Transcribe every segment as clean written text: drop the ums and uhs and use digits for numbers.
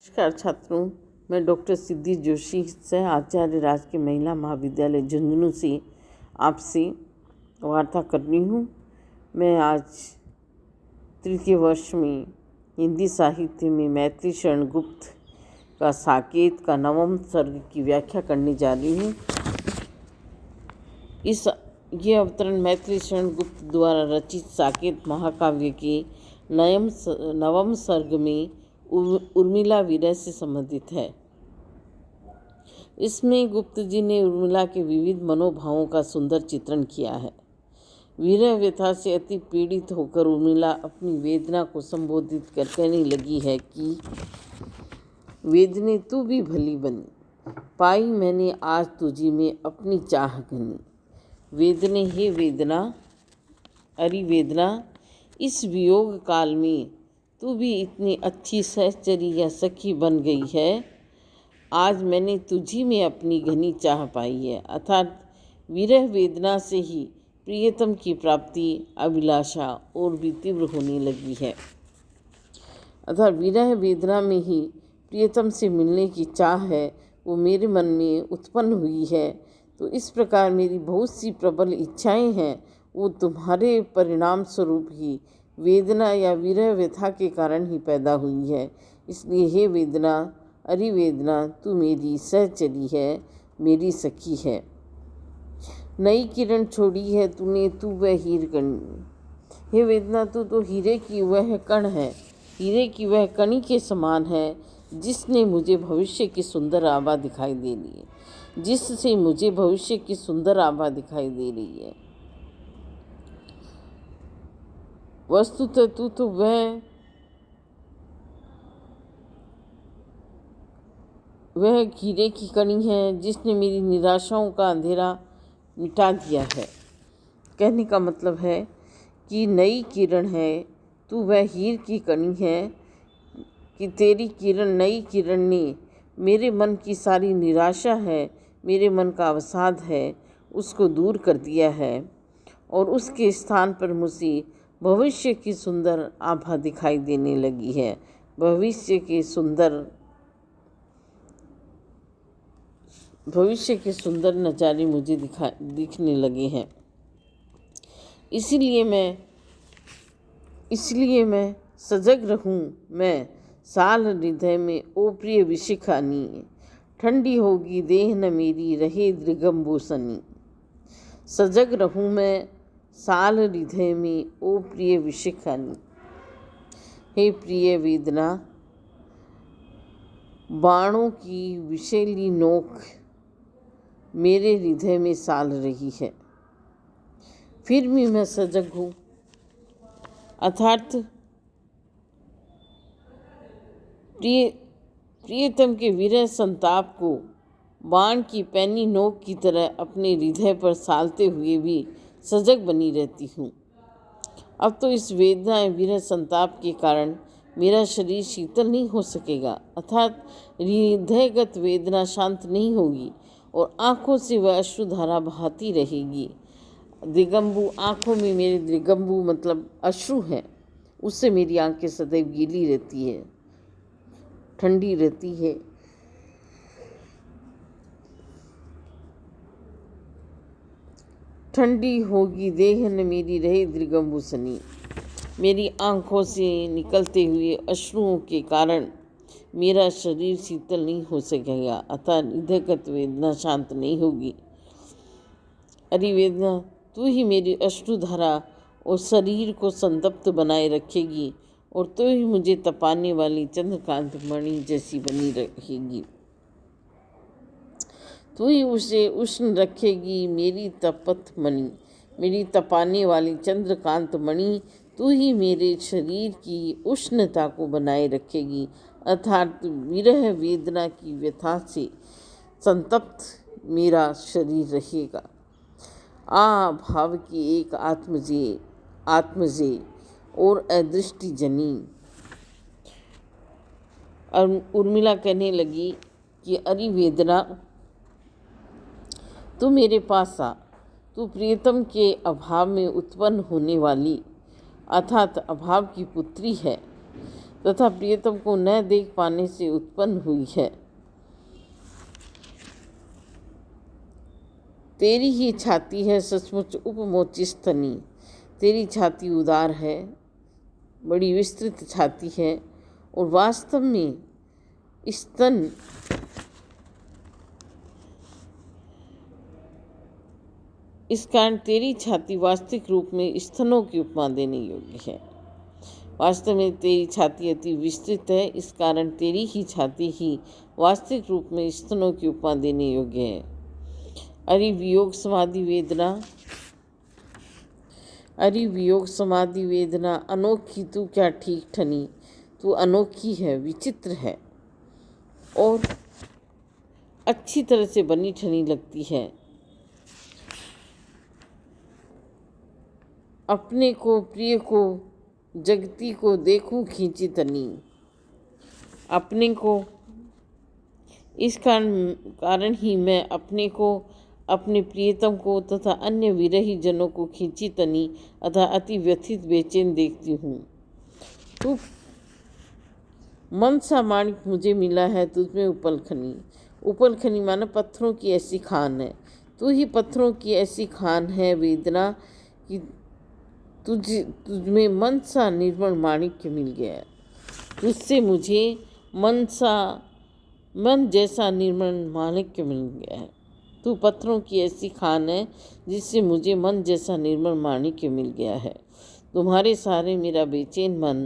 नमस्कार छात्रों, मैं डॉक्टर सिद्धि जोशी सह आचार्य राजकीय महिला महाविद्यालय झुंझुनू से आपसे वार्ता कर रही हूँ। मैं आज तृतीय वर्ष में हिंदी साहित्य में मैथिली शरण गुप्त का साकेत का नवम सर्ग की व्याख्या करने जा रही हूँ। ये अवतरण मैथिली शरण गुप्त द्वारा रचित साकेत महाकाव्य के नवम सर्ग में उर्मिला विरह से संबंधित है। इसमें गुप्त जी ने उर्मिला के विविध मनोभावों का सुंदर चित्रण किया है। विरह व्यथा से अति पीड़ित होकर उर्मिला अपनी वेदना को संबोधित कर कहने लगी है कि वेदने तू भी भली बनी, पाई मैंने आज तुझी में अपनी चाह घनी। वेदने हे वेदना, अरि वेदना, इस वियोग काल में तू भी इतनी अच्छी सहचरी या सखी बन गई है। आज मैंने तुझी में अपनी घनी चाह पाई है। अर्थात विरह वेदना से ही प्रियतम की प्राप्ति अभिलाषा और भी तीव्र होने लगी है। अर्थात विरह वेदना में ही प्रियतम से मिलने की चाह है, वो मेरे मन में उत्पन्न हुई है। तो इस प्रकार मेरी बहुत सी प्रबल इच्छाएं हैं, वो तुम्हारे परिणाम स्वरूप ही वेदना या विरह व्यथा के कारण ही पैदा हुई है। इसलिए हे वेदना, अरि वेदना, तू मेरी सहचरी है, मेरी सखी है। नई किरण छोड़ी है तूने, तू वह हीर कण। हे वेदना, तू तो हीरे की वह कण है, हीरे की वह कणी के समान है, जिसने मुझे भविष्य की सुंदर आभा दिखाई दे रही है, जिससे मुझे भविष्य की सुंदर आभा दिखाई दे रही है। वस्तुतः तू तो वह हीरे की कणी है जिसने मेरी निराशाओं का अंधेरा मिटा दिया है। कहने का मतलब है कि नई किरण है, तू वह हीर की कणी है कि तेरी किरण, नई किरण ने मेरे मन की सारी निराशा है, मेरे मन का अवसाद है, उसको दूर कर दिया है और उसके स्थान पर मुझे भविष्य की सुंदर आभा दिखाई देने लगी है। भविष्य के सुंदर नज़ारे मुझे दिखने लगे हैं। इसलिए मैं सजग रहूं मैं साल हृदय में, ओ प्रिय विशिखानी। ठंडी होगी देह न मेरी, रहे दृगंबु सनी। सजग रहूं मैं साल हृदय में, ओ प्रिय विशिखानी। हे प्रिय वेदना, बाणों की विषैली नोक मेरे हृदय में साल रही है, फिर भी मैं सजग हूँ। अर्थात प्रियतम के विरह संताप को बाण की पैनी नोक की तरह अपने हृदय पर सालते हुए भी सजग बनी रहती हूँ। अब तो इस वेदना विरह संताप के कारण मेरा शरीर शीतल नहीं हो सकेगा, अर्थात हृदयगत वेदना शांत नहीं होगी और आँखों से वह अश्रुधारा बहाती रहेगी। दृगंबु, आँखों में मेरे दृगंबु मतलब अश्रु हैं, उससे मेरी आँखें सदैव गीली रहती है, ठंडी रहती है। ठंडी होगी देह न मेरी, रहे दृगंबु सनी। मेरी आँखों से निकलते हुए अश्रुओं के कारण मेरा शरीर शीतल नहीं हो सकेगा, अतः हृदयगत वेदना शांत नहीं होगी। अरे वेदना, तू ही मेरी अश्रुधारा और शरीर को संतप्त बनाए रखेगी और तो ही मुझे तपाने वाली चंद्रकांत मणि जैसी बनी रहेगी। तू ही उसे उष्ण रखेगी, मेरी तपत मणि, मेरी तपाने वाली चंद्रकांत मणि, तू ही मेरे शरीर की उष्णता को बनाए रखेगी। अर्थात विरह वेदना की व्यथा से संतप्त मेरा शरीर रहेगा। भाव की एक आत्मजे और अदृष्टि जनी। उर्मिला कहने लगी कि अरे वेदना, तू मेरे पास आ, तू प्रियतम के अभाव में उत्पन्न होने वाली अर्थात अभाव की पुत्री है। तथा प्रियतम को न देख पाने से उत्पन्न हुई है। तेरी ही छाती है सचमुच उपमोची स्तनी। तेरी छाती उदार है, बड़ी विस्तृत छाती है और वास्तव में स्तन इस कारण तेरी छाती वास्तविक रूप में स्तनों की उपमा देने योग्य है। वास्तव में तेरी छाती अति विस्तृत है, इस कारण तेरी ही छाती ही वास्तविक रूप में स्तनों की उपमा देने योग्य है। अरि वियोग समाधि वेदना, अरि वियोग समाधि वेदना अनोखी तू क्या ठीक ठनी। तू अनोखी है, विचित्र है और अच्छी तरह से बनी ठनी लगती है। अपने को प्रिय को जगती को देखूं खींची तनी। अपने को इस कारण ही मैं अपने को, अपने प्रियतम को तथा अन्य विरही जनों को खींची तनी अतः अति व्यथित बेचैन देखती हूँ। तू मन सा माणिक मुझे मिला है, तुझमें उपलखनी। उपलखनी माना पत्थरों की ऐसी खान है। तू ही पत्थरों की ऐसी खान है वेदना कि तुझमें मन सा निर्मल माणिक्य मिल गया है। तुझसे मुझे मन जैसा निर्मल माणिक्य मिल गया है। तू पत्थरों की ऐसी खान है जिससे मुझे मन जैसा निर्मल माणिक्य मिल गया है। तुम्हारे सहारे मेरा बेचैन मन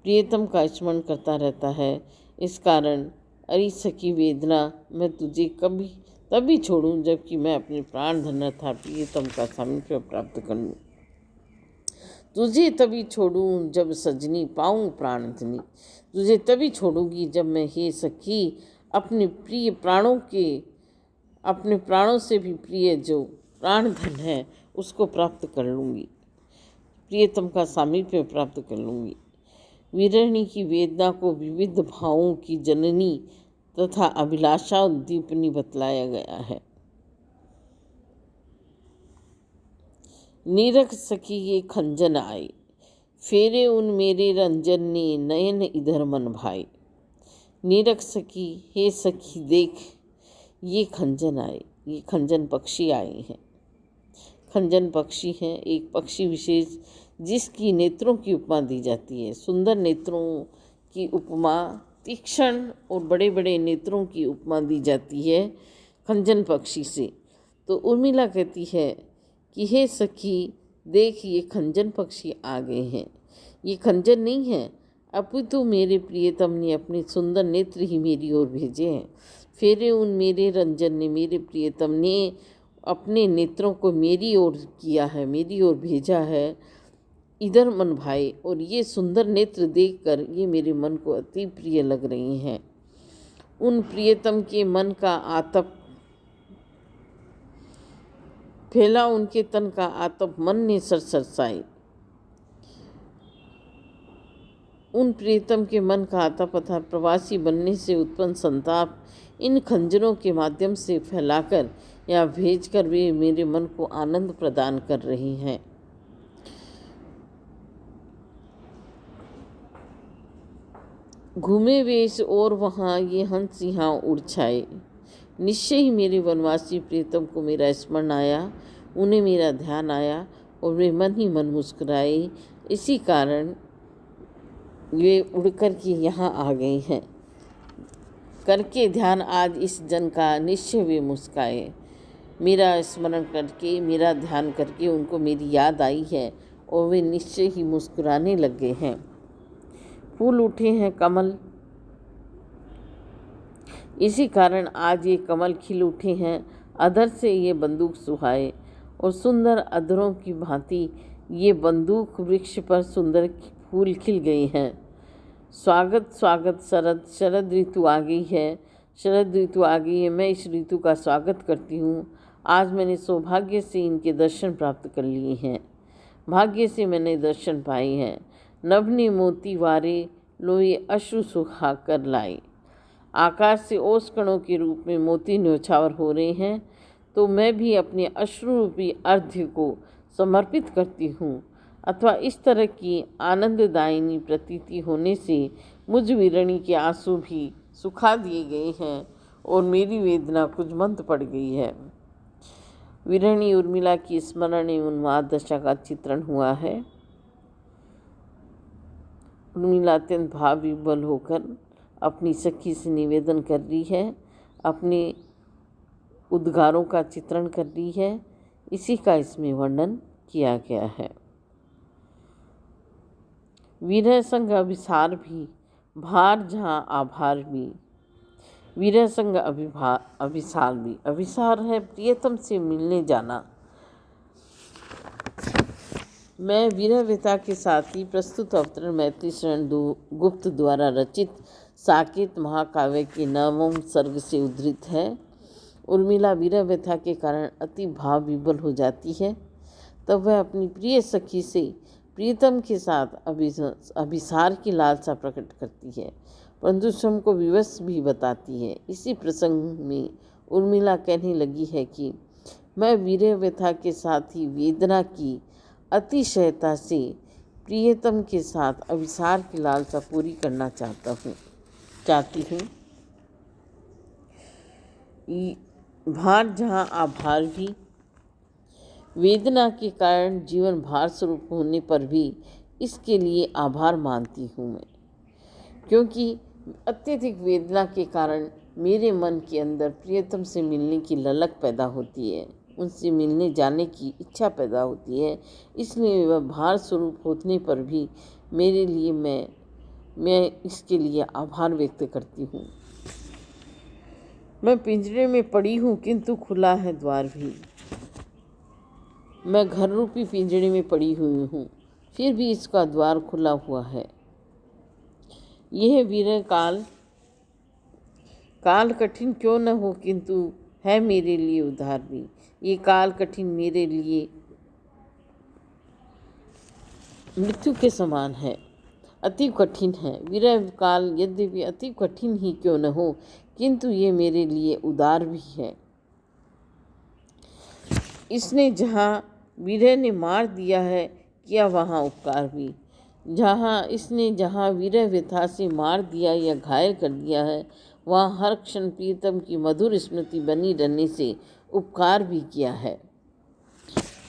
प्रियतम का स्मरण करता रहता है। इस कारण अरि सखी वेदना मैं तुझे कभी तभी छोड़ूं जबकि मैं अपने प्राण धन था प्रियतम का सामीप्य प्राप्त कर लूँ। तुझे तभी छोड़ूं जब सजनी पाऊं प्राण धनी। तुझे तभी छोड़ूंगी जब मैं हे सखी अपने प्रिय अपने प्राणों से भी प्रिय जो प्राण धन है उसको प्राप्त कर लूँगी, प्रियतम का सामीप्य प्राप्त कर लूँगी। विरहिणी की वेदना को विविध भावों की जननी तथा अभिलाषा उद्दीपनी बतलाया गया है। नीरख सखी ये खंजन आए, फेरे उन मेरे रंजन ने नयन इधर मन भाई। नीरख सखी, हे सखी देख ये खंजन आए। ये खंजन पक्षी आए हैं। खंजन पक्षी हैं, एक पक्षी विशेष जिसकी नेत्रों की उपमा दी जाती है। सुंदर नेत्रों की उपमा, तीक्ष्ण और बड़े बड़े नेत्रों की उपमा दी जाती है खंजन पक्षी से। तो उर्मिला कहती है कि हे सखी देख ये खंजन पक्षी आ गए हैं। ये खंजन नहीं है, अपितु मेरे प्रियतम ने अपने सुंदर नेत्र ही मेरी ओर भेजे हैं। फेरे उन मेरे रंजन ने, मेरे प्रियतम ने अपने नेत्रों को मेरी ओर किया है, मेरी ओर भेजा है। इधर मन भाई, और ये सुंदर नेत्र देखकर ये मेरे मन को अति प्रिय लग रही हैं। उन प्रियतम के मन का आतप फैला, उनके तन का आतप मन ने सरसाई। उन प्रियतम के मन का आतप तथा प्रवासी बनने से उत्पन्न संताप इन खंजरों के माध्यम से फैलाकर या भेजकर वे मेरे मन को आनंद प्रदान कर रही हैं। घूमे वे इस ओर वहाँ, ये हंस यहाँ उड़ छाए। निश्चय ही मेरे वनवासी प्रियतम को मेरा स्मरण आया, उन्हें मेरा ध्यान आया और वे मन ही मन मुस्कुराए। इसी कारण वे उड़कर के यहाँ आ गए हैं। करके ध्यान आज इस जन का, निश्चय वे मुस्काए। मेरा स्मरण करके, मेरा ध्यान करके उनको मेरी याद आई है और वे निश्चय ही मुस्कुराने लग गए हैं। फूल उठे हैं कमल, इसी कारण आज ये कमल खिल उठे हैं। अधर से ये बंदूक सुहाए और सुंदर अधरों की भांति ये बंदूक वृक्ष पर सुंदर फूल खिल गए हैं। स्वागत स्वागत शरद, शरद ऋतु आ गई है, शरद ऋतु आ गई है। मैं इस ऋतु का स्वागत करती हूँ। आज मैंने सौभाग्य से इनके दर्शन प्राप्त कर लिए हैं, भाग्य से मैंने दर्शन पाए हैं। नभने मोती वारे लोहे अश्रु सुखा कर लाए। आकाश से ओस कणों के रूप में मोती न्योछावर हो रहे हैं, तो मैं भी अपने अश्रुरूपी अर्घ्य को समर्पित करती हूँ। अथवा इस तरह की आनंददायिनी प्रतीति होने से मुझ वीरणी के आंसू भी सुखा दिए गए हैं और मेरी वेदना कुछ मंद पड़ गई है। वीरणी उर्मिला की स्मरण एवं उन्माद दशा का चित्रण हुआ है। उर्मिला अत्यंत भाव विह्वल होकर अपनी सखी से निवेदन कर रही है, अपने उद्गारों का चित्रण कर रही है। इसी का इसमें वर्णन किया गया है। विरह संग अभिसार भी, भार जहाँ आभार भी। विरह संग अभिसार भी, अभिसार है प्रियतम से मिलने जाना। मैं विरह व्यथा के साथ ही प्रस्तुत अवतरण मैत्री शरण गुप्त द्वारा रचित साकेत महाकाव्य के 9वें सर्ग से उद्धृत है। उर्मिला विरह व्यथा के कारण अति भाव विभल हो जाती है। तब वह अपनी प्रिय सखी से प्रियतम के साथ अभिसार की लालसा प्रकट करती है, परंतु स्वयं को विवश भी बताती है। इसी प्रसंग में उर्मिला कहने लगी है कि मैं विरह व्यथा के साथ ही वेदना की अतिशयता से प्रियतम के साथ अभिसार की लालसा पूरी करना चाहती हूँ। भार जहाँ आभार भी, वेदना के कारण जीवन भार स्वरूप होने पर भी इसके लिए आभार मानती हूँ मैं, क्योंकि अत्यधिक वेदना के कारण मेरे मन के अंदर प्रियतम से मिलने की ललक पैदा होती है, उनसे मिलने जाने की इच्छा पैदा होती है। इसलिए वह भार स्वरूप होने पर भी मेरे लिए मैं इसके लिए आभार व्यक्त करती हूँ। मैं पिंजरे में पड़ी हूँ किंतु खुला है द्वार भी। मैं घर रूपी पिंजरे में पड़ी हुई हूँ, फिर भी इसका द्वार खुला हुआ है। यह विरह काल कठिन क्यों न हो, किंतु है मेरे लिए उद्धार भी। ये काल कठिन मेरे लिए मृत्यु के समान है, अति कठिन है। विरह काल यद्यपि अति कठिन ही क्यों न हो, किंतु ये मेरे लिए उदार भी है। इसने जहाँ विरह ने मार दिया है, किया वहाँ उपकार भी। जहाँ विरह व्यथा से मार दिया या घायल कर दिया है, वहाँ हर क्षण प्रियतम की मधुर स्मृति बनी रहने से उपकार भी किया है।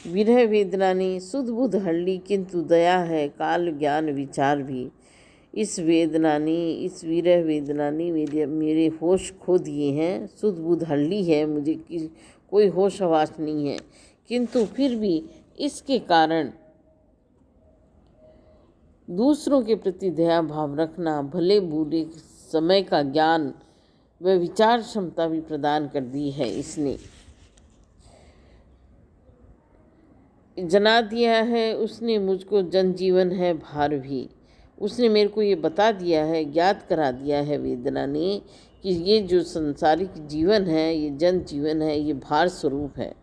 विरह वेदना ने सुध बुध हल्ली, किंतु दया है काल ज्ञान विचार भी। इस विरह वेदना ने मेरे होश खो दिए हैं, सुध बुध हल्ली है, मुझे कोई होश हवास नहीं है, किंतु फिर भी इसके कारण दूसरों के प्रति दया भाव रखना, भले बुरे समय का ज्ञान व विचार क्षमता भी प्रदान कर दी है। इसने जना दिया है, उसने मुझको जनजीवन है भार भी। उसने मेरे को ये बता दिया है, ज्ञात करा दिया है वेदना ने कि ये जो संसारिक जीवन है, ये जन जीवन है, ये भार स्वरूप है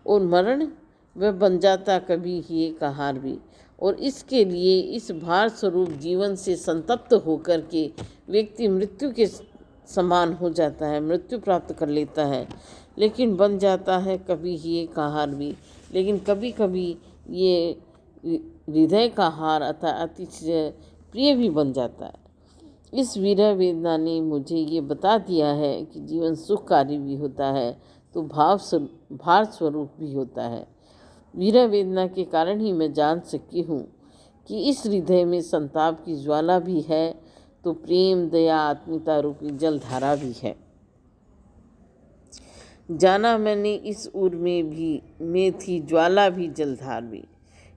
और मरण वह बन जाता कभी ही एक आहार भी। और इसके लिए इस भार स्वरूप जीवन से संतप्त होकर के व्यक्ति मृत्यु के समान हो जाता है, मृत्यु प्राप्त कर लेता है, लेकिन बन जाता है कभी ही एक आहार भी। लेकिन कभी कभी ये हृदय का हार अतः अतिशय प्रिय भी बन जाता है। इस विरह वेदना ने मुझे ये बता दिया है कि जीवन सुखकारी भी होता है तो भार स्वरूप भी होता है। विरह वेदना के कारण ही मैं जान सकी हूँ कि इस हृदय में संताप की ज्वाला भी है तो प्रेम दया आत्मीयता रूपी जलधारा भी है। जाना मैंने इस उर में थी ज्वाला भी जलधार भी।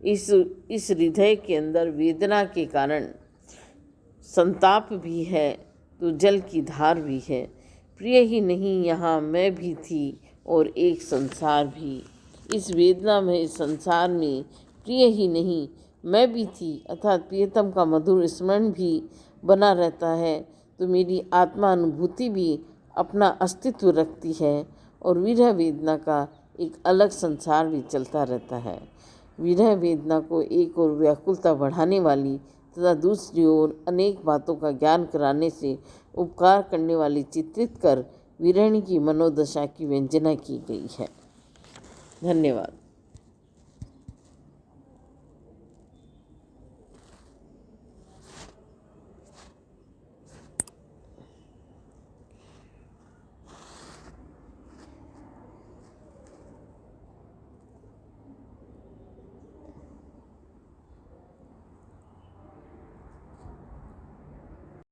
इस हृदय के अंदर वेदना के कारण संताप भी है तो जल की धार भी है। प्रिय ही नहीं यहाँ मैं भी थी और एक संसार भी। इस वेदना में, इस संसार में प्रिय ही नहीं मैं भी थी अर्थात प्रियतम का मधुर स्मरण भी बना रहता है तो मेरी आत्मा अनुभूति भी अपना अस्तित्व रखती है और विरह वेदना का एक अलग संसार भी चलता रहता है। विरह वेदना को एक ओर व्याकुलता बढ़ाने वाली तथा दूसरी ओर अनेक बातों का ज्ञान कराने से उपकार करने वाली चित्रित कर विरहिणी की मनोदशा की व्यंजना की गई है। धन्यवाद।